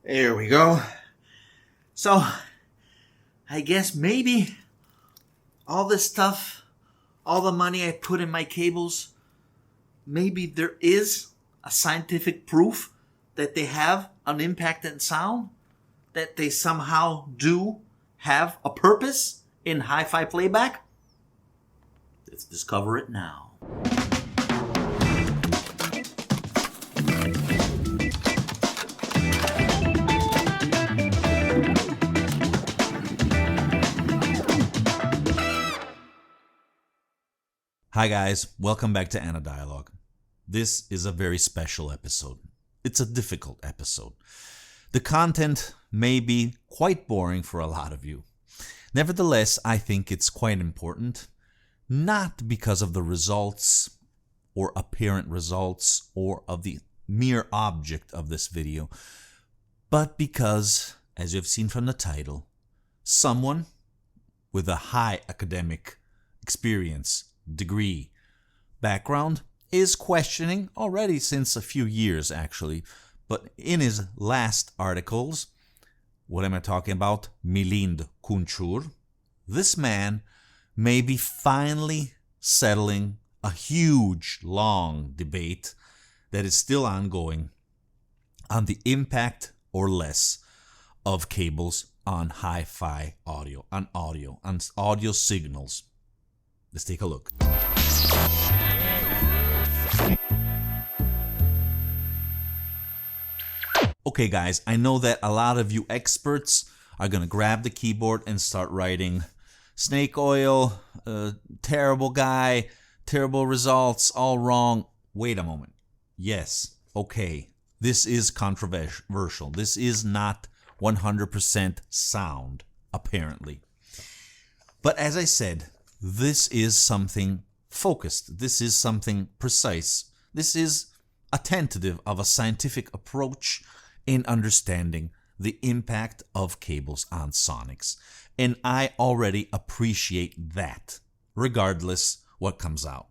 There we go. So, I guess maybe all this stuff, all the money I put in my cables, maybe there is a scientific proof that they have an impact in sound, that they somehow do have a purpose in hi-fi playback. Let's discover it now. Hi guys, welcome back to Anna Dialogue. This is a very special episode. It's a difficult episode. The content may be quite boring for a lot of you. Nevertheless, I think it's quite important, not because of the results or apparent results or of the mere object of this video, but because, as you've seen from the title, someone with a high academic experience, degree, background is questioning already since a few years actually, but in his last articles, what am I talking about? Milind Kunchur. This man may be finally settling a huge, long debate that is still ongoing on the impact or less of cables on hi-fi audio, on audio signals. Let's take a look. Okay guys, I know that a lot of you experts are going to grab the keyboard and start writing snake oil, terrible guy, terrible results, all wrong. Wait a moment. Yes, okay, this is controversial. This is not 100% sound, apparently. But as I said, this is something focused. This is something precise. This is a tentative of a scientific approach in understanding the impact of cables on sonics. And I already appreciate that, regardless what comes out.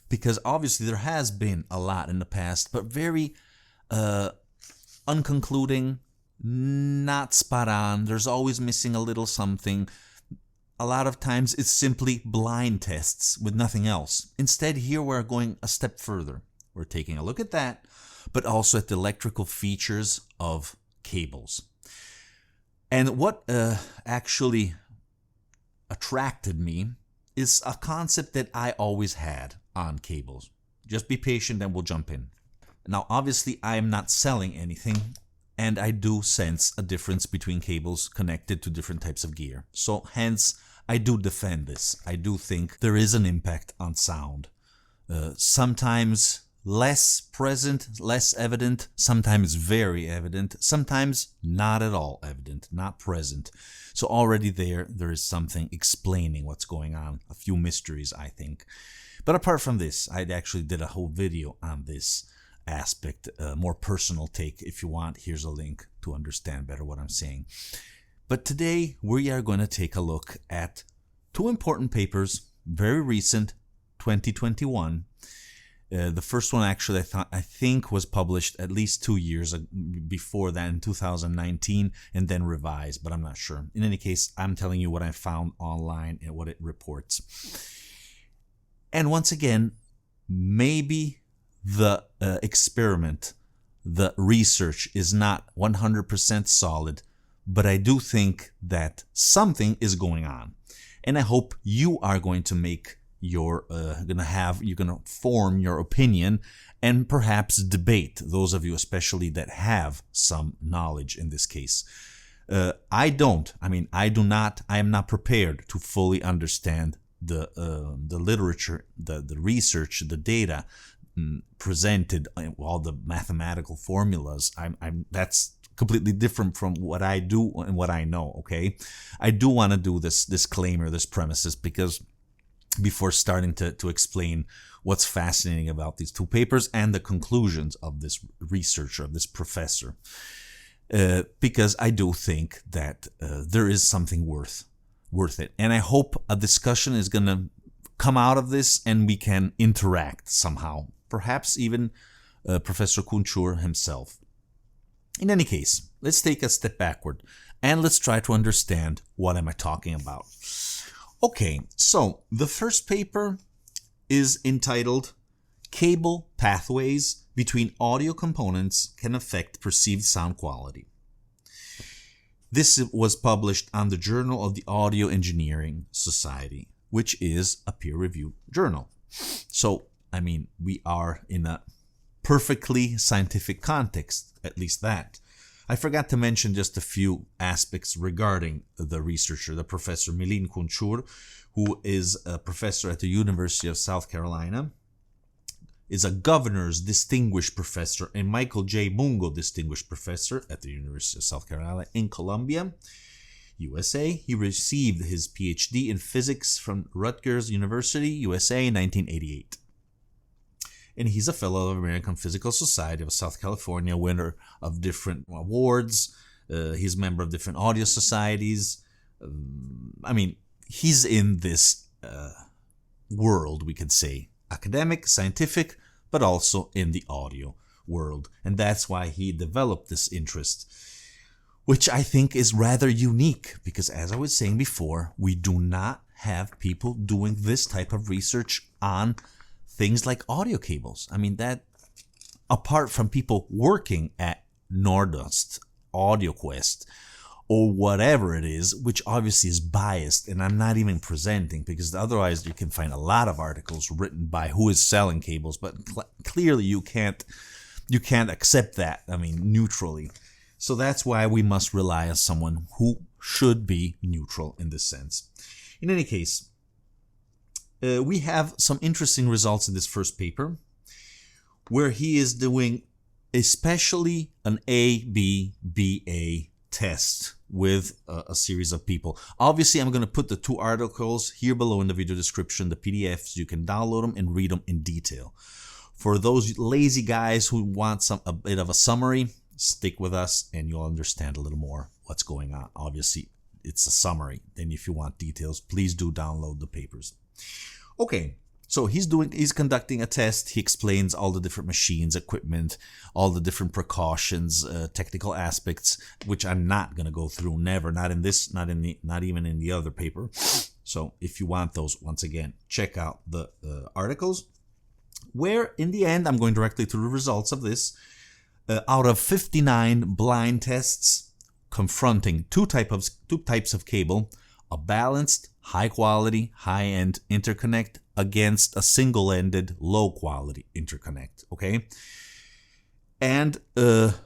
Because obviously there has been a lot in the past, but very unconcluding, not spot on. There's always missing a little something. A lot of times it's simply blind tests with nothing else. Instead, here we're going a step further. We're taking a look at that, but also at the electrical features of cables. And what actually attracted me is a concept that I always had on cables. Just be patient and we'll jump in. Now, obviously, I am not selling anything, and I do sense a difference between cables connected to different types of gear. So hence, I do defend this. I do think there is an impact on sound. Sometimes less present, less evident, sometimes very evident, sometimes not at all evident, not present. So already there is something explaining what's going on. A few mysteries, I think. But apart from this, I actually did a whole video on this aspect, a more personal take. If you want, here's a link to understand better what I'm saying. But today we are going to take a look at two important papers, very recent, 2021. The first one actually I think was published at least 2 years before that, in 2019, and then revised, but I'm not sure. In any case, I'm telling you what I found online and what it reports. And once again, maybe the experiment, the research is not 100% solid, but I do think that something is going on. And I hope you are going to make you're gonna form your opinion and perhaps debate, those of you especially that have some knowledge in this case. I am not prepared to fully understand the literature, the research, the data presented, all the mathematical formulas. That's completely different from what I do and what I know. Okay, I do want to do this disclaimer, this premises, because before starting to explain what's fascinating about these two papers and the conclusions of this researcher, of this professor, because I do think that there is something worth it. And I hope a discussion is going to come out of this and we can interact somehow, perhaps even Professor Kunchur himself. In any case, let's take a step backward and let's try to understand what am I talking about. Okay, so the first paper is entitled Cable Pathways Between Audio Components Can Affect Perceived Sound Quality. This was published on the Journal of the Audio Engineering Society, which is a peer-reviewed journal. So, I mean, we are in a perfectly scientific context, at least that. I forgot to mention just a few aspects regarding the researcher, the professor Milind Kunchur, who is a professor at the University of South Carolina, is a Governor's Distinguished Professor and Michael J. Mungo Distinguished Professor at the University of South Carolina in Columbia, USA. He received his PhD in physics from Rutgers University, USA in 1988. And he's a fellow of American Physical Society of South California, winner of different awards. He's a member of different audio societies. I mean, he's in this world, we could say, academic, scientific, but also in the audio world. And that's why he developed this interest, which I think is rather unique because, as I was saying before, we do not have people doing this type of research on things like audio cables. I mean, that apart from people working at Nordust, AudioQuest, or whatever it is, which obviously is biased, and I'm not even presenting because otherwise you can find a lot of articles written by who is selling cables, but clearly you can't accept that, I mean, neutrally. So that's why we must rely on someone who should be neutral in this sense. In any case, we have some interesting results in this first paper where he is doing especially an A-B-B-A test with a series of people. Obviously, I'm going to put the two articles here below in the video description, the PDFs. You can download them and read them in detail. For those lazy guys who want a bit of a summary, stick with us and you'll understand a little more what's going on. Obviously, it's a summary. Then if you want details, please do download the papers. Okay, so he's conducting a test. He explains all the different machines, equipment, all the different precautions, technical aspects, which I'm not going to go through. Never, not in this, not even in the other paper. So if you want those, once again, check out the articles. Where in the end, I'm going directly to the results of this. Out of 59 blind tests confronting two types of cable, a balanced, high-quality, high-end interconnect against a single-ended, low-quality interconnect, okay? And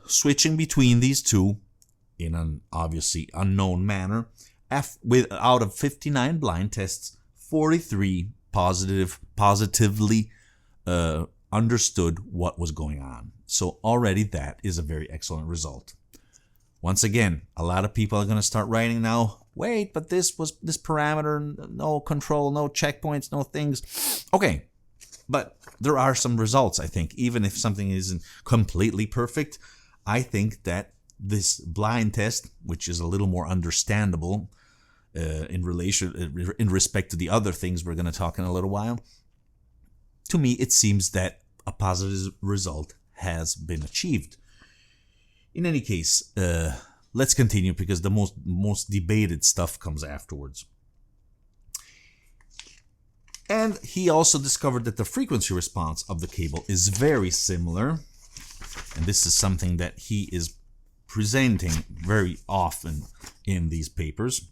switching between these two in an obviously unknown manner, out of 59 blind tests, 43 positively understood what was going on. So already that is a very excellent result. Once again, a lot of people are going to start writing now, wait, but this parameter, no control, no checkpoints, no things. Okay, but there are some results, I think. Even if something isn't completely perfect, I think that this blind test, which is a little more understandable in respect to the other things we're going to talk in a little while, to me, it seems that a positive result has been achieved. In any case, let's continue because the most debated stuff comes afterwards. And he also discovered that the frequency response of the cable is very similar. And this is something that he is presenting very often in these papers.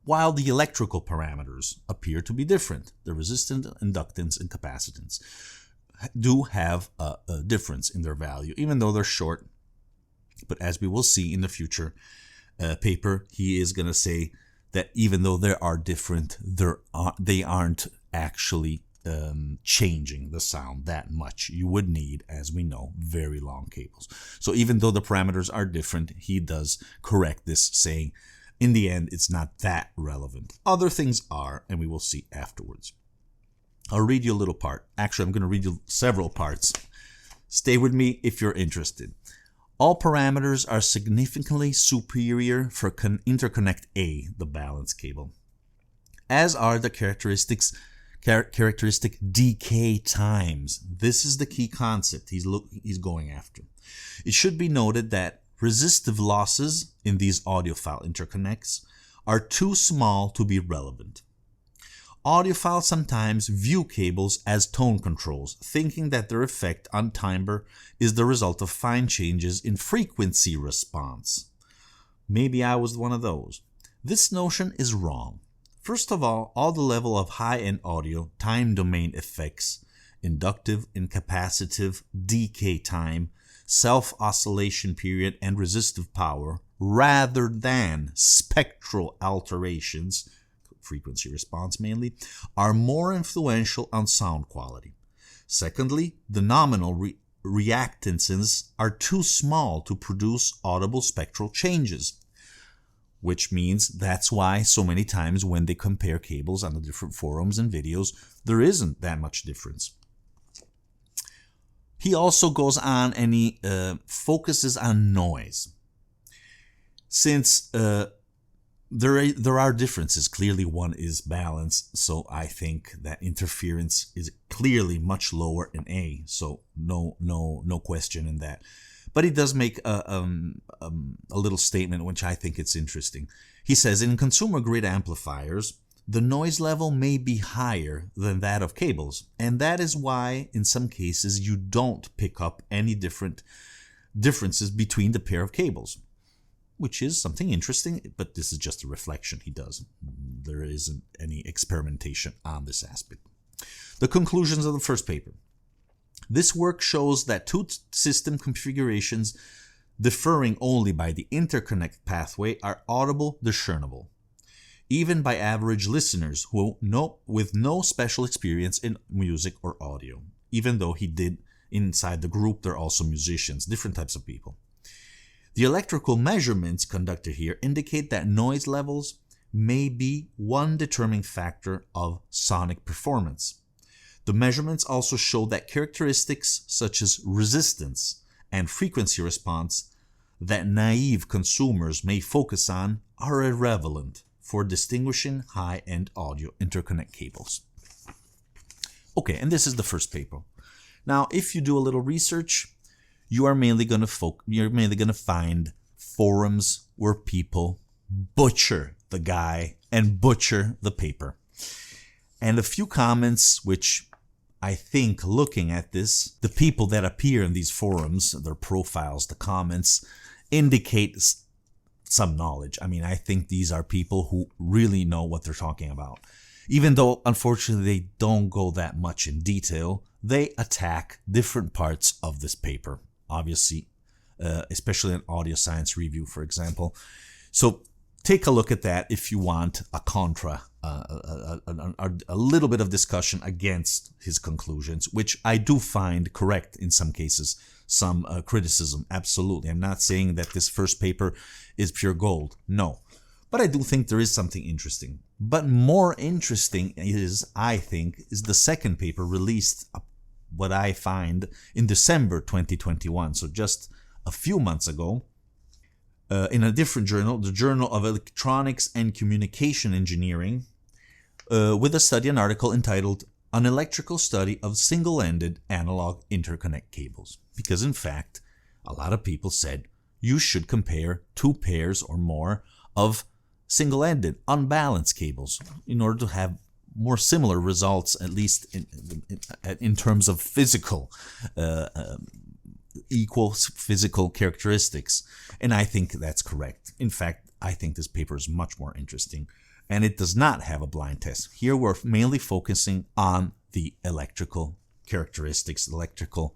While the electrical parameters appear to be different, the resistance, inductance, and capacitance do have a difference in their value, even though they're short. But as we will see in the future paper, he is going to say that even though they are different, they aren't actually changing the sound that much. You would need, as we know, very long cables. So even though the parameters are different, he does correct this, saying, in the end, it's not that relevant. Other things are, and we will see afterwards. I'll read you a little part. Actually, I'm going to read you several parts. Stay with me if you're interested. All parameters are significantly superior for interconnect A, the balance cable, as are the characteristics characteristic decay times. This is the key concept he's going after. It should be noted that resistive losses in these audiophile interconnects are too small to be relevant. Audiophiles sometimes view cables as tone controls, thinking that their effect on timbre is the result of fine changes in frequency response. Maybe I was one of those. This notion is wrong. First of all the level of high-end audio time domain effects, inductive and capacitive decay time, self-oscillation period, and resistive power, rather than spectral alterations, frequency response mainly, are more influential on sound quality. Secondly, the nominal reactances are too small to produce audible spectral changes, which means that's why so many times when they compare cables on the different forums and videos, there isn't that much difference. He also goes on and he focuses on noise. Since there are differences, clearly one is balance, so I think that interference is clearly much lower in A, so no question in that. But he does make a little statement which I think it's interesting. He says, in consumer-grade amplifiers, the noise level may be higher than that of cables, and that is why, in some cases, you don't pick up any differences between the pair of cables, which is something interesting, but this is just a reflection he does. There isn't any experimentation on this aspect. The conclusions of the first paper. This work shows that two system configurations differing only by the interconnect pathway are audible discernible, even by average listeners with no special experience in music or audio, even though he did inside the group, they're also musicians, different types of people. The electrical measurements conducted here indicate that noise levels may be one determining factor of sonic performance. The measurements also show that characteristics such as resistance and frequency response that naive consumers may focus on are irrelevant for distinguishing high-end audio interconnect cables. Okay, and this is the first paper. Now, if you do a little research, you are mainly going to find forums where people butcher the guy and butcher the paper. And a few comments which I think, looking at this, the people that appear in these forums, their profiles, the comments, indicate some knowledge. I mean, I think these are people who really know what they're talking about. Even though, unfortunately, they don't go that much in detail, they attack different parts of this paper. Obviously, especially an audio science review, for example. So take a look at that if you want a contra, a little bit of discussion against his conclusions, which I do find correct in some cases, some criticism, absolutely. I'm not saying that this first paper is pure gold, no. But I do think there is something interesting. But more interesting is, I think, is the second paper released, what I find, in December 2021, so just a few months ago, in a different journal, the Journal of Electronics and Communication Engineering, with an article entitled An Electrical Study of Single-Ended Analog Interconnect Cables. Because in fact, a lot of people said you should compare two pairs or more of single-ended, unbalanced cables in order to have more similar results, at least in terms of physical, equal physical characteristics. And I think that's correct. In fact, I think this paper is much more interesting, and it does not have a blind test. Here we're mainly focusing on the electrical characteristics, electrical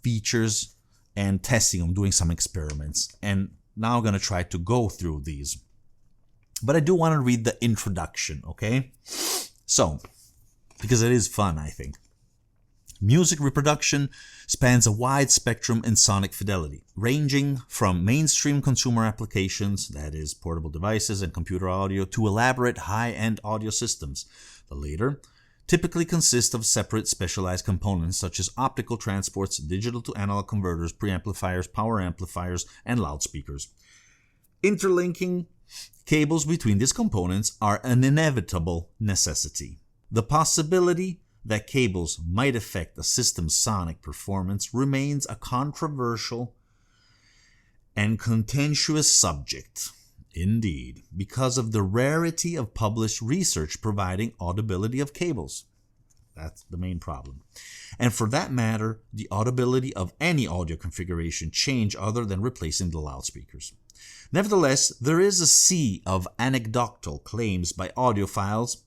features, and testing them, doing some experiments. And now I'm going to try to go through these. But I do want to read the introduction, okay? So, because it is fun, I think. Music reproduction spans a wide spectrum in sonic fidelity, ranging from mainstream consumer applications, that is, portable devices and computer audio, to elaborate high-end audio systems. The latter typically consist of separate specialized components such as optical transports, digital to analog converters, preamplifiers, power amplifiers, and loudspeakers. Interlinking cables between these components are an inevitable necessity. The possibility that cables might affect a system's sonic performance remains a controversial and contentious subject. Indeed, because of the rarity of published research providing audibility of cables. That's the main problem. And for that matter, the audibility of any audio configuration change other than replacing the loudspeakers. Nevertheless, there is a sea of anecdotal claims by audiophiles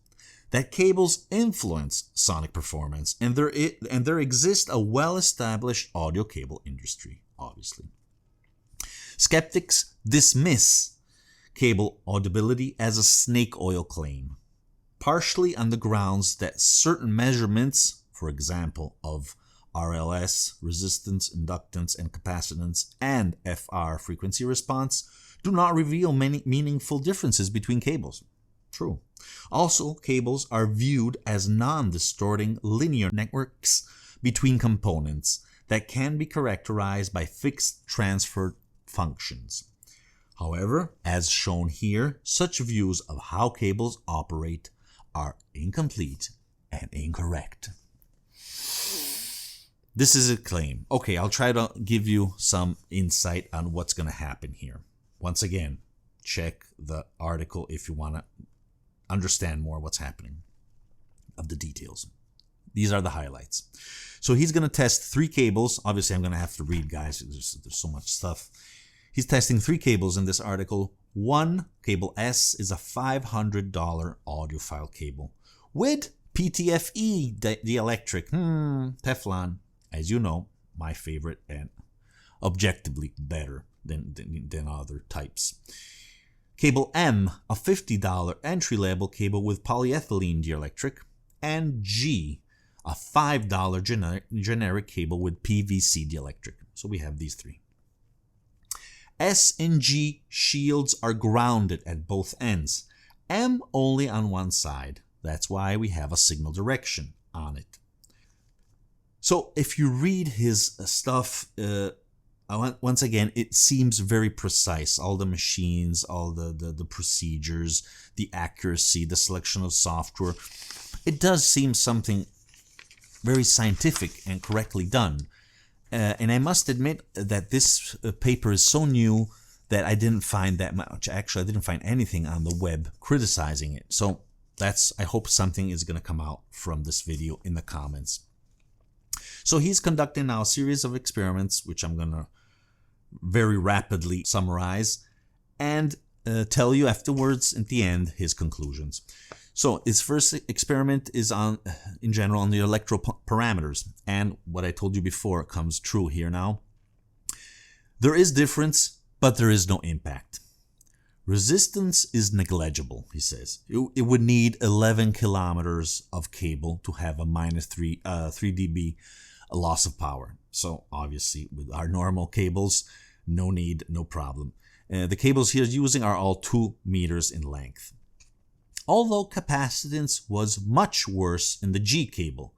that cables influence sonic performance, and there exists a well-established audio cable industry, obviously. Skeptics dismiss cable audibility as a snake oil claim, partially on the grounds that certain measurements, for example, of RLS, resistance, inductance, and capacitance, and FR, frequency response, do not reveal many meaningful differences between cables. True. Also, cables are viewed as non-distorting linear networks between components that can be characterized by fixed transfer functions. However, as shown here, such views of how cables operate are incomplete and incorrect. This is a claim. Okay, I'll try to give you some insight on what's going to happen here. Once again, check the article if you want to understand more what's happening of the details. These are the highlights. So he's going to test 3 cables. Obviously, I'm going to have to read, guys. There's so much stuff. He's testing 3 cables in this article. One, cable S, is a $500 audiophile cable with PTFE dielectric, Teflon, as you know, my favorite and objectively better than other types. Cable M, a $50 entry-level cable with polyethylene dielectric, and G, a $5 generic cable with PVC dielectric. So we have these 3. S and G shields are grounded at both ends, M only on one side. That's why we have a signal direction on it. So if you read his stuff, once again, it seems very precise. All the machines, all the procedures, the accuracy, the selection of software. It does seem something very scientific and correctly done. And I must admit that this paper is so new that I didn't find that much. Actually, I didn't find anything on the web criticizing it. So I hope something is going to come out from this video in the comments. So he's conducting now a series of experiments, which I'm going to very rapidly summarize and tell you afterwards at the end his conclusions. So his first experiment is in general on the electro parameters, and what I told you before comes true here now. There is difference, but there is no impact. Resistance is negligible, he says. It would need 11 kilometers of cable to have a minus 3 dB loss of power. So obviously with our normal cables, no need, no problem. The cables he is using are all 2 meters in length. Although capacitance was much worse in the G cable,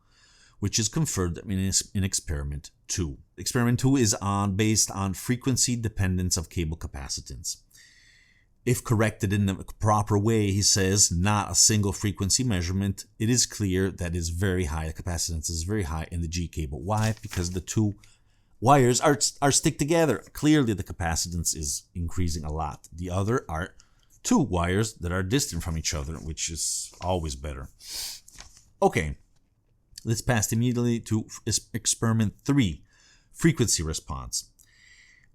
which is confirmed in experiment 2. Experiment 2 is based on frequency dependence of cable capacitance. If corrected in the proper way, he says, not a single frequency measurement, it is clear that is very high. The capacitance is very high in the G cable. Why? Because the 2 wires are stick together. Clearly the capacitance is increasing a lot. The other are 2 wires that are distant from each other, which is always better. Okay, let's pass immediately to experiment 3, frequency response.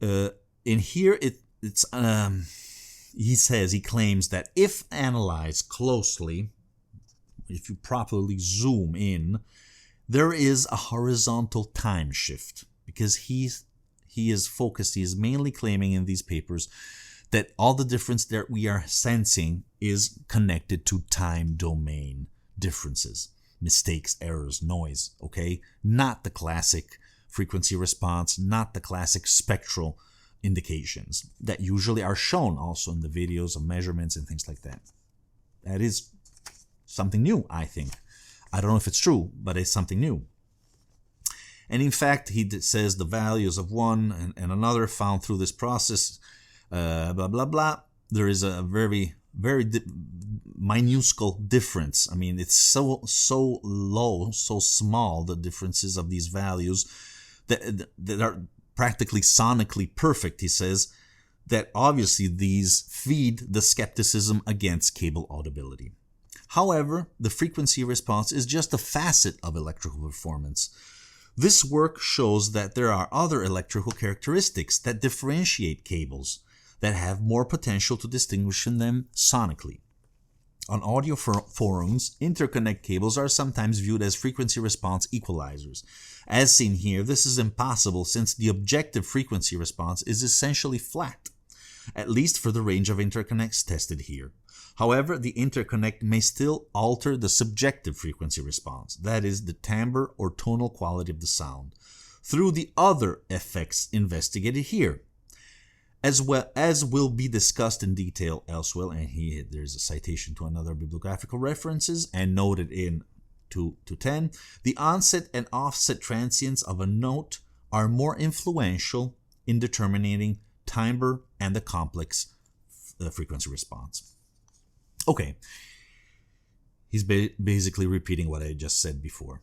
In here, he claims that if analyzed closely, if you properly zoom in, there is a horizontal time shift, because he is mainly claiming in these papers that all the difference that we are sensing is connected to time domain differences, mistakes, errors, noise, okay? Not the classic frequency response, not the classic spectral indications that usually are shown also in the videos of measurements and things like that. That is something new, I think. I don't know if it's true, but it's something new. And in fact, he says the values of one and another found through this process, blah, blah, blah. There is a very very minuscule difference. I mean, it's so low, so small, the differences of these values that are practically sonically perfect, he says, that obviously these feed the skepticism against cable audibility. However, the frequency response is just a facet of electrical performance. This work shows that there are other electrical characteristics that differentiate cables that have more potential to distinguish them sonically. On audio forums, interconnect cables are sometimes viewed as frequency response equalizers. As seen here, this is impossible since the objective frequency response is essentially flat, at least for the range of interconnects tested here. However, the interconnect may still alter the subjective frequency response, that is, the timbre or tonal quality of the sound, through the other effects investigated here, as well as will be discussed in detail elsewhere. And here there's a citation to another bibliographical references, and noted in 2:10, the onset and offset transients of a note are more influential in determining timbre and the complex frequency response. Okay, he's basically repeating what I just said before.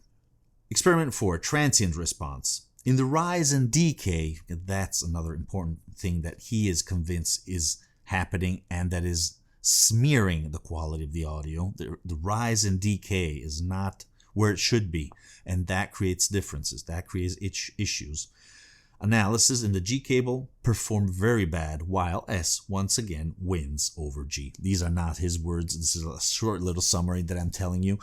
Experiment 4, transient response. In the rise and decay, that's another important thing that he is convinced is happening and that is smearing the quality of the audio. The rise and decay is not where it should be, and that creates differences, that creates issues. Analysis in the G cable performed very bad, while S once again wins over G. These are not his words. This is a short little summary that I'm telling you.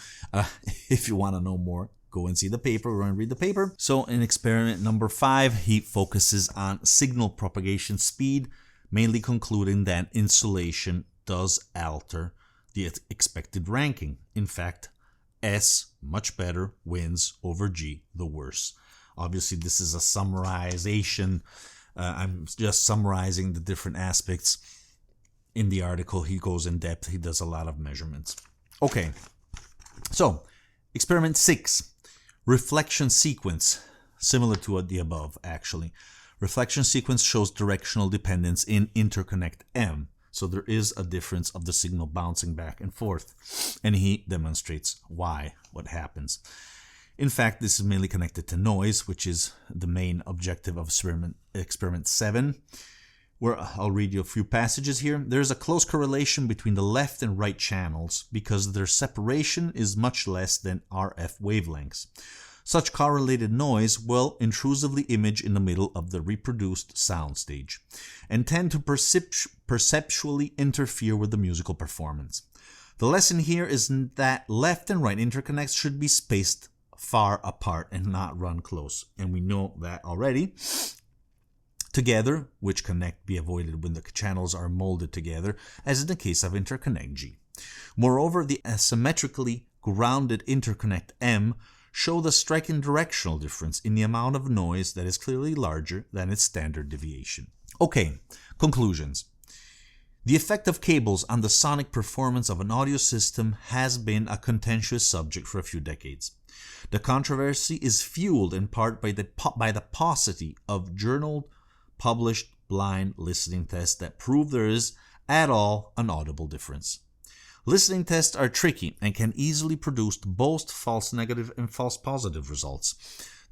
If you want to know more, go and see the paper. We're going to read the paper. So in experiment number 5, he focuses on signal propagation speed, mainly concluding that insulation does alter the expected ranking. In fact, S, much better, wins over G, the worse. Obviously, this is a summarization. I'm just summarizing the different aspects. In the article, he goes in depth. He does a lot of measurements. Okay, so experiment 6, reflection sequence, similar to the above, actually. Reflection sequence shows directional dependence in interconnect M. So there is a difference of the signal bouncing back and forth. And he demonstrates why, what happens. In fact, this is mainly connected to noise, which is the main objective of experiment 7, where I'll read you a few passages here. There's a close correlation between the left and right channels because their separation is much less than RF wavelengths. Such correlated noise will intrusively image in the middle of the reproduced sound stage and tend to perceptually interfere with the musical performance. The lesson here is that left and right interconnects should be spaced far apart and not run close, and we know that already. Together, which cannot be avoided when the channels are molded together, as in the case of interconnect G. Moreover, the asymmetrically grounded interconnect M show the striking directional difference in the amount of noise that is clearly larger than its standard deviation. Okay, conclusions. The effect of cables on the sonic performance of an audio system has been a contentious subject for a few decades. The controversy is fueled in part by the paucity of journal-published blind listening tests that prove there is, at all, an audible difference. Listening tests are tricky and can easily produce both false negative and false positive results.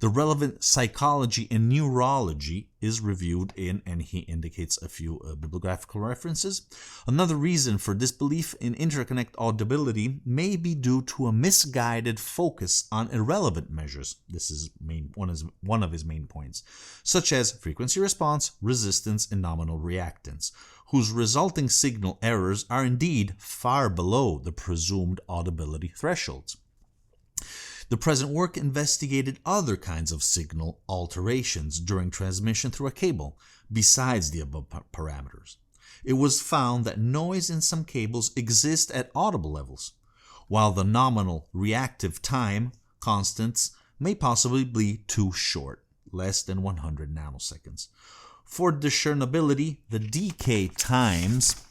The relevant psychology and neurology is reviewed in, and he indicates a few bibliographical references. Another reason for disbelief in interconnect audibility may be due to a misguided focus on irrelevant measures. This is one of his main points, such as frequency response, resistance, and nominal reactance, whose resulting signal errors are indeed far below the presumed audibility thresholds. The present work investigated other kinds of signal alterations during transmission through a cable, besides the above parameters. It was found that noise in some cables exists at audible levels, while the nominal reactive time constants may possibly be too short, less than 100 nanoseconds. For discernibility, the decay times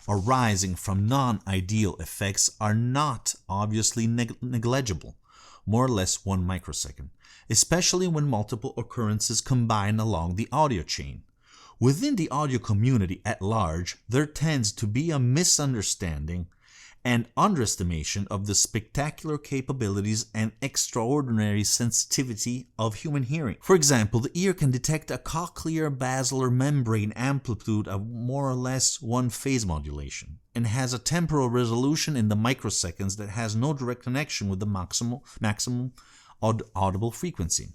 arising from non-ideal effects are not obviously negligible, more or less 1 microsecond, especially when multiple occurrences combine along the audio chain. Within the audio community at large, there tends to be a misunderstanding and underestimation of the spectacular capabilities and extraordinary sensitivity of human hearing. For example, the ear can detect a cochlear basilar membrane amplitude of more or less one phase modulation and has a temporal resolution in the microseconds that has no direct connection with the maximum audible frequency.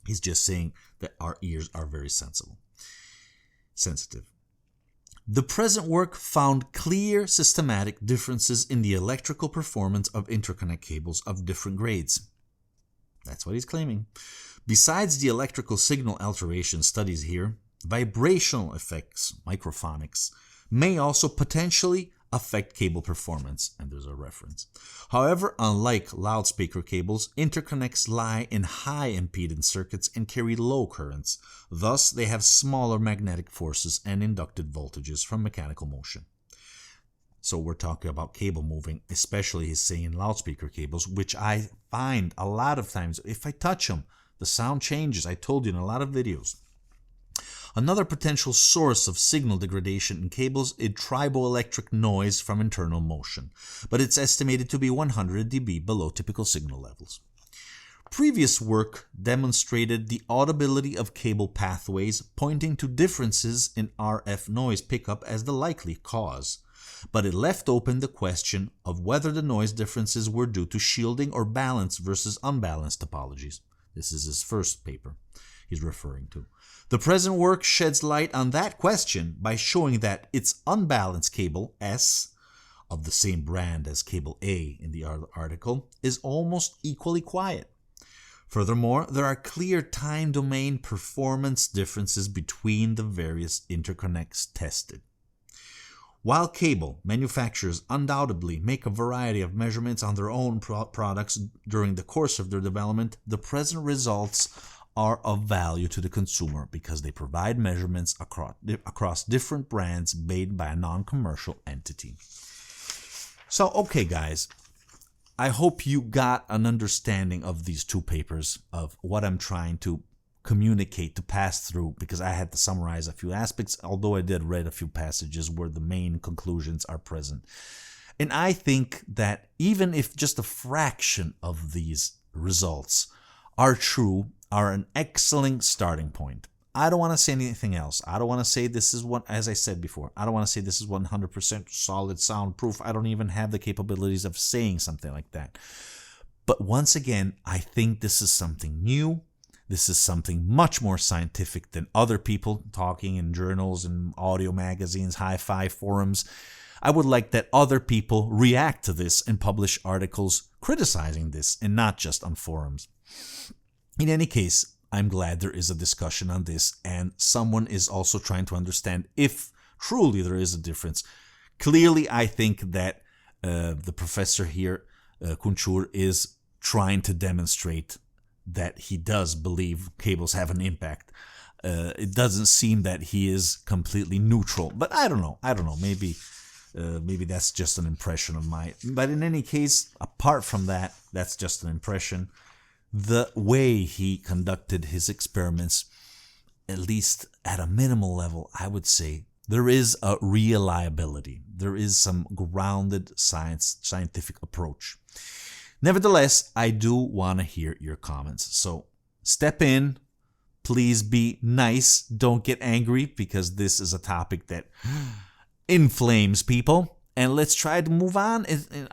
He's just saying that our ears are very sensitive. The present work found clear systematic differences in the electrical performance of interconnect cables of different grades. That's what he's claiming. Besides the electrical signal alteration studies here, vibrational effects, microphonics, may also potentially affect cable performance, and there's a reference. However, unlike loudspeaker cables, interconnects lie in high impedance circuits and carry low currents. Thus, they have smaller magnetic forces and inducted voltages from mechanical motion. So we're talking about cable moving, especially he's saying loudspeaker cables, which I find a lot of times, if I touch them, the sound changes. I told you in a lot of videos. Another potential source of signal degradation in cables is triboelectric noise from internal motion, but it's estimated to be 100 dB below typical signal levels. Previous work demonstrated the audibility of cable pathways, pointing to differences in RF noise pickup as the likely cause, but it left open the question of whether the noise differences were due to shielding or balanced versus unbalanced topologies. This is his first paper he's referring to. The present work sheds light on that question by showing that its unbalanced cable, S, of the same brand as cable A in the article, is almost equally quiet. Furthermore, there are clear time domain performance differences between the various interconnects tested. While cable manufacturers undoubtedly make a variety of measurements on their own products during the course of their development, the present results are of value to the consumer because they provide measurements across different brands made by a non-commercial entity. So, okay guys, I hope you got an understanding of these two papers, of what I'm trying to communicate, to pass through, because I had to summarize a few aspects, although I did read a few passages where the main conclusions are present. And I think that even if just a fraction of these results are true, are an excellent starting point. I don't want to say anything else. I don't want to say this is what, as I said before, I don't want to say this is 100% solid soundproof. I don't even have the capabilities of saying something like that. But once again, I think this is something new. This is something much more scientific than other people talking in journals and audio magazines, hi-fi forums. I would like that other people react to this and publish articles criticizing this, and not just on forums. In any case, I'm glad there is a discussion on this, and someone is also trying to understand if truly there is a difference. Clearly, I think that the professor here, Kunchur, is trying to demonstrate that he does believe cables have an impact. It doesn't seem that he is completely neutral, but I don't know. Maybe that's just an impression of mine. But in any case, apart from that, that's just an impression. The way he conducted his experiments, at least at a minimal level, I would say there is a reliability. There is some grounded scientific approach. Nevertheless, I do want to hear your comments. So step in. Please be nice. Don't get angry, because this is a topic that inflames people. And let's try to move on, and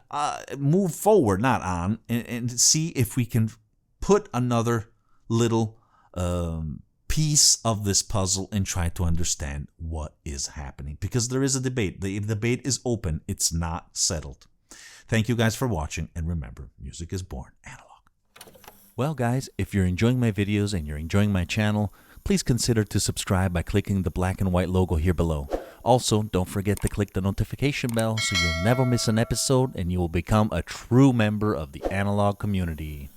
move forward, not on, and see if we can put another little piece of this puzzle and try to understand what is happening. Because there is a debate. The debate is open. It's not settled. Thank you guys for watching, and remember, music is born analog. Well guys, if you're enjoying my videos and you're enjoying my channel, please consider to subscribe by clicking the black and white logo here below. Also, don't forget to click the notification bell so you'll never miss an episode and you will become a true member of the analog community.